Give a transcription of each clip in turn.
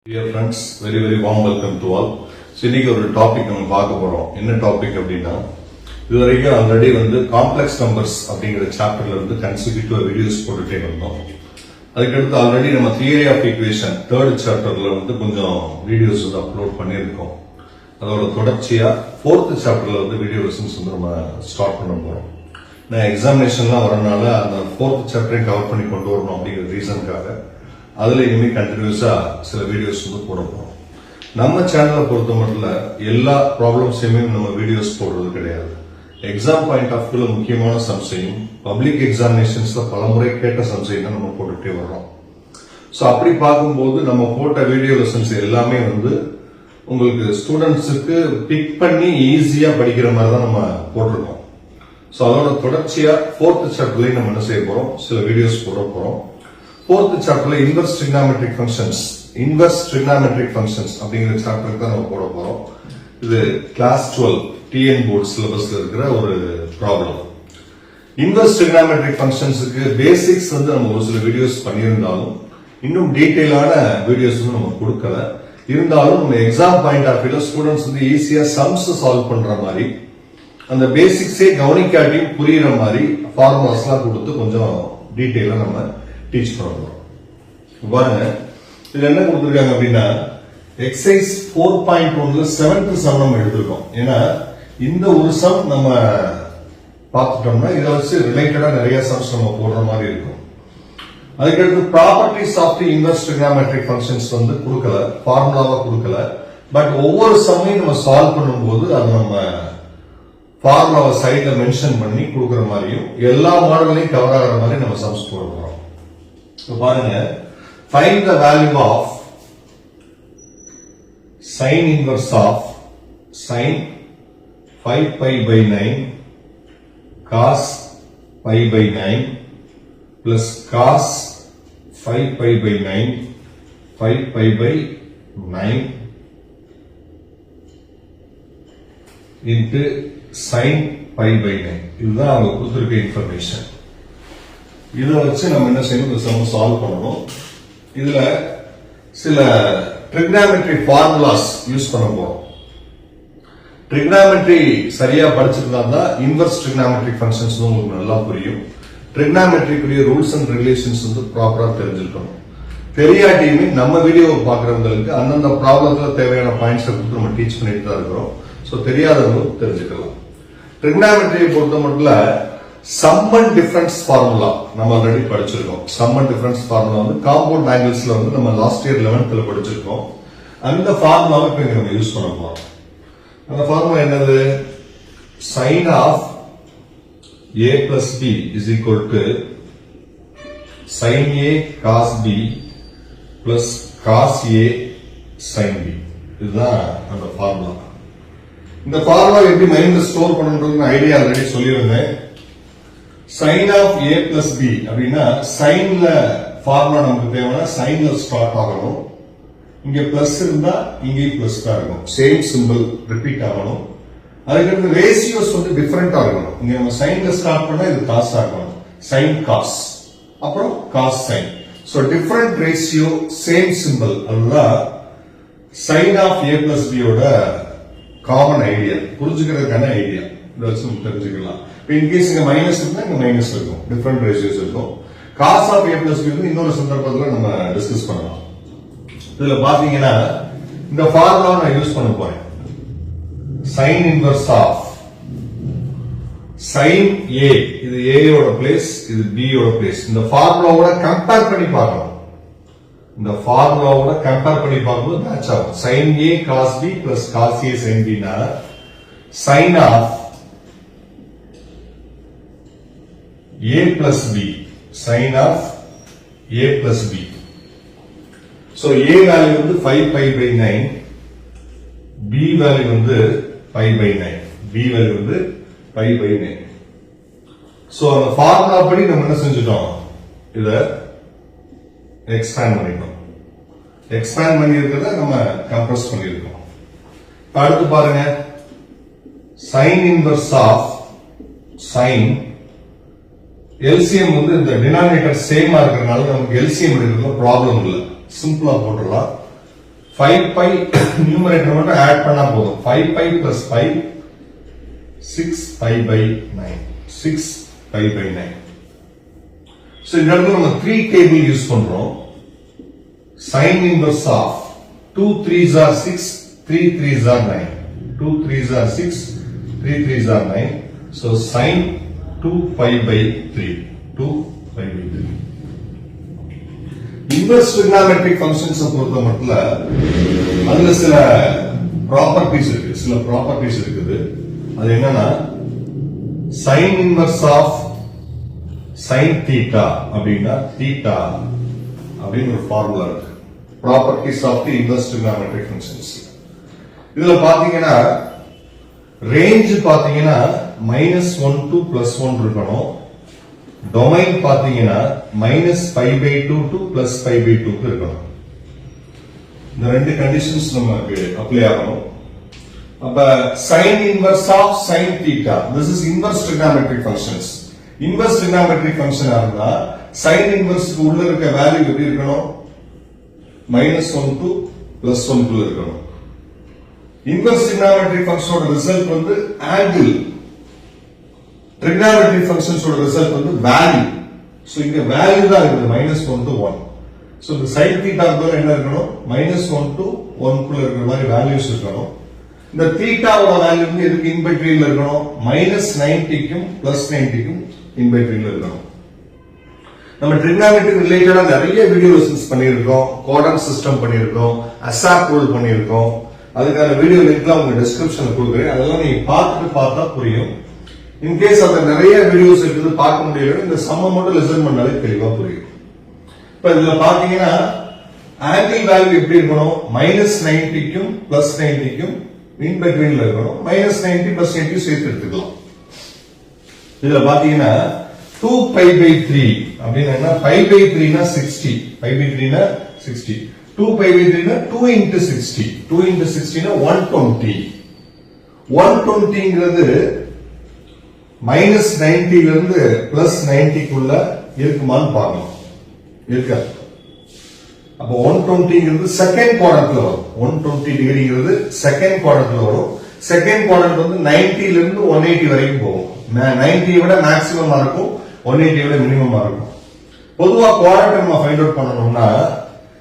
Dear friends, very warm welcome to all. இன்னைக்கு ஒரு topic நம்ம பார்க்க போறோம். என்ன டாபிக் அப்படின்னா, இதுவரைக்கும் ஆல்ரெடி காம்ப்ளெக்ஸ் நம்பர்ஸ் அப்படிங்கிற சாப்டர்ல கன்சிக்யூட்டிவ் வீடியோஸ் போட்டுட்டே வந்தோம். அதுக்கடுத்து ஆல்ரெடி நம்ம தியரி ஆஃப் ஈக்குவேஷன் தேர்ட் சாப்டர்ல கொஞ்சம் வீடியோஸ் அப்லோட் பண்ணியிருக்கோம். அதோட தொடர்ச்சியா ஃபோர்த் சாப்டர்ல வீடியோ லெசன்ஸ் நம்ம ஸ்டார்ட் பண்ண போறோம். நான் எக்ஸாமினேஷன்லாம் வரனால அந்த ஃபோர்த் சாப்டரையும் கவர் பண்ணி கொண்டு வரணும் அப்படிங்கிற ரீசனுக்காக அதுல இனிமே கண்டினியூஸா சில வீடியோஸ் போட போறோம். நம்ம சேனலை பொறுத்த மட்டும் எல்லா ப்ராப்ளம்ஸையுமே நம்ம வீடியோஸ் போடுறது கிடையாது. எக்ஸாம் பாயிண்ட் ஆஃப் வியூல முக்கியமான சம்சையும் பப்ளிக் எக்ஸாமினேஷன்ஸ்ல பலமுறை கேட்ட சம்சையும் தான் நம்ம போட்டுட்டே வர்றோம். ஸோ அப்படி பார்க்கும்போது நம்ம போட்ட வீடியோ லெசன்ஸ் எல்லாமே உங்களுக்கு ஸ்டூடெண்ட்ஸுக்கு பிக் பண்ணி ஈஸியா படிக்கிற மாதிரி தான் நம்ம போட்டிருக்கோம். ஸோ அதோட தொடர்ச்சியா ஃபோர்த் சாப்டர்லயும் நம்ம என்ன செய்ய போறோம், சில வீடியோஸ் போட போறோம். ஃபோர்த் சாப்டர்ல இன்வெர்ஸ் ட்ரிகனாமெட்ரிக் ஃபங்க்ஷன்ஸ் அப்படிங்கிற சாப்டருக்கு தான் நம்ம போட போறோம். இது கிளாஸ் 12 டிஎன் போர்டு சிலபஸ்ல இருக்கிற ஒரு ப்ராப்ளம். இன்வெர்ஸ் ட்ரிகனாமெட்ரிக் ஃபங்க்ஷன்ஸுக்கு பேசிக்ஸ் நம்ம ஒரு சில வீடியோஸ் பண்ணியிருந்தாலும் இன்னும் டீடைலான வீடியோஸ் நம்ம கொடுக்கல. இருந்தாலும் நம்ம எக்ஸாம் பாயிண்ட் ஆஃப் வியூல ஸ்டூடெண்ட்ஸ் ஈஸியா சம்ஸ் சால்வ் பண்ற மாதிரி அந்த பேசிக்ஸே கவனிக்காட்டியும் புரியுற மாதிரி ஃபார்முலாஸ் எல்லாம் கொடுத்து கொஞ்சம் டீடைலா நம்ம டீச் பண்ண போறோம். பாருங்க, இதுல என்ன கொடுத்திருக்காங்க அப்படின்னா, எக்ஸசைஸ் 4.1ல 7th சம் நம்ம எடுத்திருக்கோம். ஏன்னா இந்த ஒரு சம் நம்ம பார்த்துட்டோம்னா இதை வச்சு ரிலேட்டடா நிறைய சம்ஸ் நம்ம போடுற மாதிரி இருக்கும். அதுக்கடுத்து properties of the inverse trigonometric functions கொடுக்கல, ஃபார்முலாவா கொடுக்கல. பட் ஒவ்வொரு சம்மையும் நம்ம சால்வ் பண்ணும்போது அது நம்ம ஃபார்முலாவை சைட்ல மென்ஷன் பண்ணி கொடுக்குற மாதிரியும் எல்லா மாடல்லையும் கவர் ஆகிற மாதிரி நம்ம சம்ஸ் போட போறோம். பாருங்க, find the value of sin inverse of sin 5 pi by 9 cos pi by 9 plus cos 5 pi by 9 5 pi by 9 into sin pi by 9. இதுதான் அவங்க கொடுத்திருக்க இன்ஃபர்மேஷன். இதை வச்சு நம்ம என்ன செய்யணும், இந்த சம் சால்வ் பண்ணணும். இதுல சில ட்ரிகனாமெட்ரி ஃபார்முலாஸ் யூஸ் பண்ண போறோம். ட்ரிகனாமெட்ரி சரியா படிச்சிருந்தா தான் இன்வெர்ஸ் ட்ரிகனாமெட்ரிக் ஃபங்க்ஷன்ஸ் உங்களுக்கு நல்லா புரியும். ட்ரிகனாமெட்ரிக்குரிய ரூல்ஸ் அண்ட் ரெகுலேஷன்ஸ் ப்ராப்பரா தெரிஞ்சிருக்கணும். தெரியாட்டியுமே நம்ம வீடியோவை பாக்குறவங்களுக்கு அந்தந்த ப்ராப்ளத்துல தேவையான பாயிண்ட்ஸை கொடுத்து நம்ம டீச் பண்ணிட்டு தான் இருக்கிறோம். ஸோ தெரியாதவங்க தெரிஞ்சுக்கலாம். ட்ரிகனாமெட்ரியை பொறுத்த மட்டும் சம் அண்ட் டிஃபரன்ஸ் ஃபார்முலா நம்ம ஆல்ரெடி படிச்சிருக்கோம். Sum and difference formula compound ஆங்கிள்ஸ்ல நம்ம லாஸ்ட் இயர் 11th படிச்சிருக்கோம். அந்த ஃபார்முலாவை இப்ப நம்ம யூஸ் பண்ண போறோம். அந்த ஃபார்முலா என்னது, sin of a plus b is equal to sin a cos b plus cos a sin b. இதுதான் அந்த ஃபார்முலா. இந்த ஃபார்முலா எப்படி மைண்ட்ல ஸ்டோர் பண்ணணும்னு ஐடியா ஆல்ரெடி சொல்லியிருந்தேன். sin of a plus b அப்படின்னா சைன்ல ஃபார்முலா நமக்கு தேவைன்னா சைன்ல ஸ்டார்ட் ஆகணும். இங்க பிளஸ் இருந்தா இங்கே பிளஸ் தான் இருக்கும். சேம் சிம்பிள் ரிப்பீட் ஆகணும். அதுக்கடுத்து ரேஷியோஸ் டிஃபரெண்டா இருக்கணும். இங்க நம்ம சைன்ல ஸ்டார்ட் பண்ணா இது காஸ் ஆகணும். சைன் காஸ், அப்புறம் cos sine. So different ratio same simple, அதுதான் sine of a plus b யோட காமன் ஐடியா, புரிஞ்சுக்கிறதுக்கான ஐடியா. இதை வச்சு தெரிஞ்சுக்கலாம். இன்கேஸ் இங்க மைனஸ் இருந்தா இங்க மைனஸ் இருக்கும், டிஃபரெண்ட் ரேஷியோஸ் இருக்கும். Cos of a plus b இன்னொரு சந்தர்ப்பத்தில் நம்ம டிஸ்கஸ் பண்ணலாம். இதுல பாத்தீங்கன்னா இந்த ஃபார்முலா நான் யூஸ் பண்ண போறேன். sin inverse of sin a, இது a யோட பிளேஸ், இது b யோட பிளேஸ். இந்த ஃபார்முலாவோட கம்பேர் பண்ணி பார்க்கணும். இந்த ஃபார்முலாவோட கம்பேர் பண்ணி பார்க்கும்போது மேட்ச் ஆகும். sin a cos b plus cos a sin b னா sin of a plus b, sin of a plus b. So a value 5 pi by 9, b value pi by 9, b value pi by 9. So அந்த formula படி நம்ம என்ன செஞ்சிட்டோம், இத expand பண்ணிட்டோம். Expand பண்ணி இருக்கிறத நம்ம கம்ப்ரஸ் பண்ணிருக்கோம். அடுத்து பாருங்க, sin inverse of sin LCM இந்த டினாமினேட்டர் சேமா இருக்கிறதுனால நமக்கு LCM எடுக்கிறதுல ப்ராப்ளம் இல்லை, சிம்பிளா போட்டுடலாம். 5 pi நியூமரேட்டர் மட்டும் ஆட் பண்ணா போதும். 5 pi plus 5 6 pi by 9. 6 pi by 9. So இந்த இடத்துல நம்ம 3 டேபிள் யூஸ் பண்றோம். Sin inverse of 2 3s are 6, 3 3s are 9. 2 3s are 6, 3 3s are 9. So sin 2 pi by 3. 2 pi by 3. Inverse trigonometric functions பொறுத்த மட்டும் அதுல சில ப்ராப்பர்ட்டிஸ் இருக்குது. அது என்னன்னா sin inverse of sin theta அப்படின்னா theta அப்படின்னு ஒரு ஃபார்முலா இருக்கு. Properties of the inverse trigonometric functions. இதுல பாத்தீங்கன்னா ரேஞ்ச் பாத்தீங்கன்னா -1 to +1 இருக்கணும். டொமைன் பாத்தீங்கன்னா -π/2 to +π/2 இருக்கணும். இந்த ரெண்டு கண்டிஷன்ஸ் நமக்கு அப்ளை ஆகணும். அப்ப sin inverse of sin theta, this is inverse trigonometric functions. Inverse trigonometric function இருந்தா sin inverse உள்ள இருக்க வேல்யூ எப்படி இருக்கணும்? -1 to +1 இருக்கணும். இன்வெர்ஸ் ட்ரிகோனோமெட்ரிக் ஃபங்க்ஷனோட ரிசல்ட் வந்து ஆங்கிள். ட்ரிகோனோமெட்ரிக் ஃபங்க்ஷன்ஸோட ரிசல்ட் வந்து வேல்யூ. சோ இங்க வேல்யூ தான் இருக்குது -1 to 1. சோ இந்த sin theta குள்ள என்ன இருக்கணும்? -1 to 1 குள்ள இருக்கிற மாதிரி வேல்யூஸ் இருக்கணும். இந்த தீட்டாவோட வேல்யூ வந்து எதுக்கு இன் பிட்வீன்ல இருக்கணும்? -90 க்கும் +90 க்கும் இன் பிட்வீன்ல இருக்கணும். நம்ம ட்ரிகோனோமெட்ரிக் ரிலேட்டடா நிறைய வீடியோ லெசன்ஸ் பண்ணியிருக்கோம். கோடன் சிஸ்டம் பண்ணியிருக்கோம். அசாப் ரூல் பண்ணியிருக்கோம். அதுக்கான வீடியோ லிங்க்லாம் உங்க டிஸ்கிரிப்ஷன்ல கொடுக்குறேன். அதெல்லாம் நீங்க பார்த்தா புரியும். இன்கேஸ் அந்த நிறைய வீடியோஸ் இருக்குது பார்க்க முடியல, இந்த சம்ம மட்டும் லெசன் பண்ணாலே தெளிவா புரியும். இப்ப இதுல பாத்தீங்கன்னா ஆங்கிள் வேல்யூ எப்படி இருக்கணும்? -90 க்கும் +90 க்கும் இன் பிட்வீன்ல இருக்கணும். -90 +90 சேர்த்து எடுத்துக்கலாம். இதுல பாத்தீங்கன்னா 2 π/3 அப்படின்னா π/3 னா 60. π/3 னா 60. 2 π/3 னா 2 into 60. 2 into 60 னா 120. 120ங்கிறது -90 ல இருந்து +90 குள்ள இருக்குமான்னு பார்க்கணும். இருக்காது. அப்ப 120ங்கிறது செகண்ட் குவாட்ரண்ட்ல வரும். 120 டிகிரிங்கிறது செகண்ட் குவாட்ரண்ட்ல வரும். செகண்ட் குவாட்ரண்ட் வந்து 90 ல இருந்து 180 வரைக்கும் போகும். 90 விட மேக்ஸிமமா இருக்கும், 180 விட மினிமமா இருக்கும். பொதுவா குவாட்ரண்ட் நம்ம ஃபைண்ட் அவுட் பண்ணணும்னா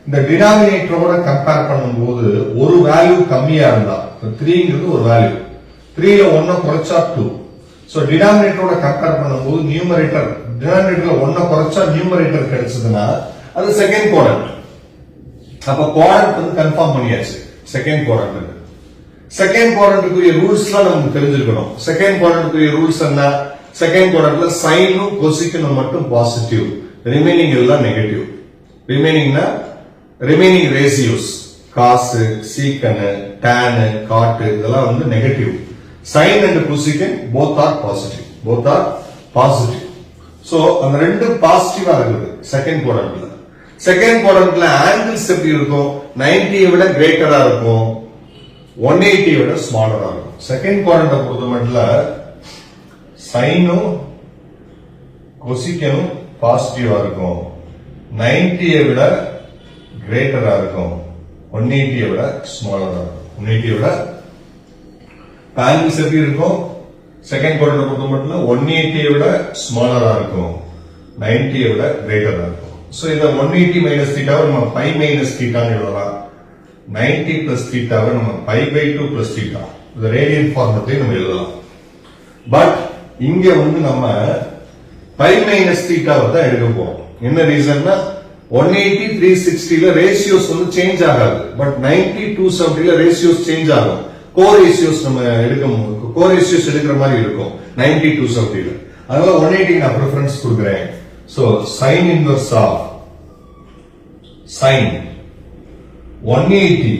இந்த டினாமினேட்டரோட கம்பேர் பண்ணும்போது ஒரு வேல்யூ கம்மியா இருந்தா 3ங்கிறது ஒரு வேல்யூ, 3ல 1 குறைச்சா 2. சோ டினாமினேட்டரோட கம்பேர் பண்ணும்போது நியூமரேட்டர் டினாமினேட்டர்ல 1 குறைச்சா நியூமரேட்டர் கிடைச்சதுன்னா அது செகண்ட் குவாட்ரண்ட். அப்ப குவாட்ரண்ட் வந்து கன்ஃபார்ம் பண்ணியாச்சு செகண்ட் குவாட்ரண்ட். செகண்ட் குவாட்ரண்ட்க்குரிய ரூல்ஸ்லாம் நமக்கு தெரிஞ்சிருக்கணும். செகண்ட் குவாட்ரண்ட்க்குரிய ரூல்ஸ் என்ன? செகண்ட் குவாட்ரண்ட்ல சைனும் கொசிக்கனும் மட்டும் பாசிட்டிவ், ரிமைனிங் எல்லாம் நெகட்டிவ். ரிமைனிங்னா remaining ratios cos, secant, tan, cot இதெல்லாம் வந்து negative. Sine and cosecant both are positive. So அந்த ரெண்டு பாசிட்டிவா இருக்குது செகண்ட் குவாட்ரண்ட்ல. செகண்ட் குவாட்ரண்ட்ல ஆங்கிள்ஸ் எப்படி இருக்கும்? 90 விட கிரேட்டரா இருக்கும், 180 விட ஸ்மாலரா இருக்கும். செகண்ட் குவாட்ரண்ட பொறுத்த மட்டும் சைனும் கொசிக்கனும் பாசிட்டிவா இருக்கும், 90 விட கிரேட்டரா இருக்கும், 180 விட ஸ்மாலரா இருக்கும். 180 விட ஆங்கிள்ஸ் எப்படி இருக்கும்? செகண்ட் குவாட்ரண்ட பொறுத்த மட்டும் 180 விட ஸ்மாலரா இருக்கும், 90 விட கிரேட்டரா இருக்கும். சோ இந்த 180 மைனஸ் தீட்டாவை நம்ம பை மைனஸ் தீட்டான்னு எழுதலாம். 90 பிளஸ் தீட்டாவை நம்ம π/2 பிளஸ் தீட்டா இந்த ரேடியன் ஃபார்மட்லயே நம்ம எழுதலாம். பட் இங்க வந்து நம்ம பை மைனஸ் தீட்டாவை தான் எடுக்க போறோம். என்ன ரீசன்னா 180 360ல ரேஷியோஸ் வந்து சேஞ்ச் ஆகாது. பட் 90 270ல ரேஷியோஸ் சேஞ்ச் ஆகும். கோ ரேஷியோஸ் நம்ம எடுக்கிற மாதிரி இருக்கும் 90 270ல. அதனால 180 நான் ப்ரிஃபரன்ஸ் கொடுக்கிறேன். So sin inverse of sin 180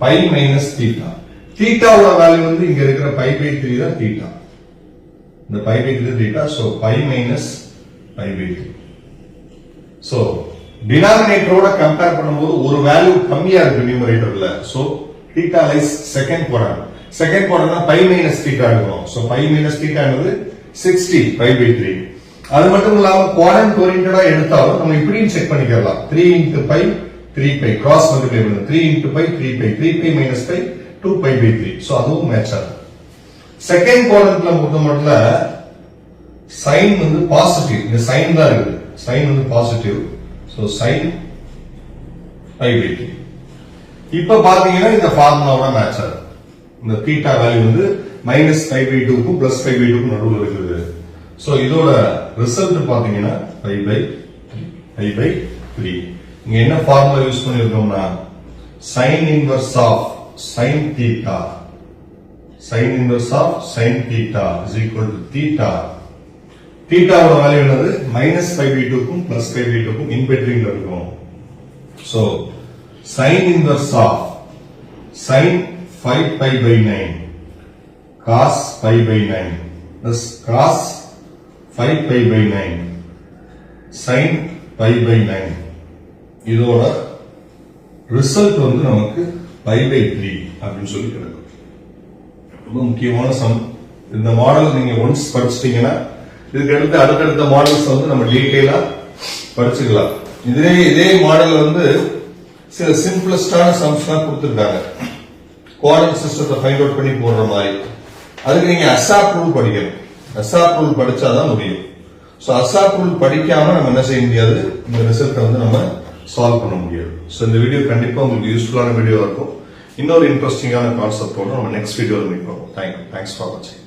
pi minus theta. Theta ஓட வேல்யூ வந்து இங்க இருக்கிற π/3 தான் theta. இந்த π/3 theta, so pi minus π/3. So டினாமினேட்டரோட compare பண்ணும்போது ஒரு வேல்யூ கம்மியா இருக்கு நியூமரேட்டர்ல. So theta lies second quadrant. Second quadrant pi minus theta எடுக்கணும். So pi minus theta என்னது 60 π/3. அது மட்டும் இல்லாம குவாட்ரண்ட் ஓரியன்டடா எடுத்தாலும் நம்ம இப்படியும் செக் பண்ணிக்கலாம். 3 into pi 3 pi cross multiply பண்ணுங்க 3 into pi 3 pi 3 pi minus pi 2 pi by 3 so அதுவும் மேட்ச் ஆகும் செகண்ட் குவாட்ரண்ட்ல பொறுத்தமட்டில் sin வந்து பாசிட்டிவ் இந்த sin தான் இருக்குது sin வந்து positive so sin pi by 3 இப்ப பாத்தீங்கன்னா இந்த ஃபார்முலாவோட மேட்ச் ஆகும் இந்த தீட்டா வேல்யூ வந்து minus pi by 2 க்கும் plus pi by 2 க்கும் நடுவுல இருக்குது சோ இதோட ரிசல்ட் பாத்தீங்கன்னா pi by 3 இங்க என்ன ஃபார்முலா யூஸ் பண்ணிருக்கோம்னா sin inverse of sin theta is equal to theta ஓட வேல்யூ என்னது minus pi by 2 க்கும் plus pi by 2 க்கும் in between இருக்கும் so sin inverse of sin 5 pi by 9 cos pi by 9 plus cos 5 pi by 9 sin pi by 9 இதோட result வந்து நமக்கு pi by 3 அப்படின்னு சொல்லி கிடைக்கும் ரொம்ப முக்கியமான சம் இந்த மாடல் நீங்க ஒன்ஸ் படிச்சிட்டீங்கன்னா இதுக்கு அடுத்தடுத்த மாடல்ஸ் வந்து நம்ம டீடைலா படிச்சுக்கலாம் இதே மாடல் வந்து சில சிம்பிளஸ்டான சம்ஸ் தான் கொடுத்திருக்காங்க கோஆர்டினேட் சிஸ்டத்தை ஃபைண்ட் அவுட் பண்ணி போடுற மாதிரி அதுக்கு நீங்க அசாப் ரூல் படிக்கணும் அசாப் ரூல் படிச்சாதான் முடியும் சோ அசாப் ரூல் படிக்காம நம்ம என்ன செய்ய முடியாது இந்த ரிசல்ட்டை வந்து நம்ம சால்வ் பண்ண முடியாது சோ இந்த வீடியோ கண்டிப்பா உங்களுக்கு யூஸ்ஃபுல்லான வீடியோவா இருக்கும் இன்னொரு இன்ட்ரெஸ்டிங்கான கான்செப்டோட நம்ம நெக்ஸ்ட் வீடியோல மீட் பண்ணுவோம் தேங்க்ஸ் ஃபார் வாட்சிங்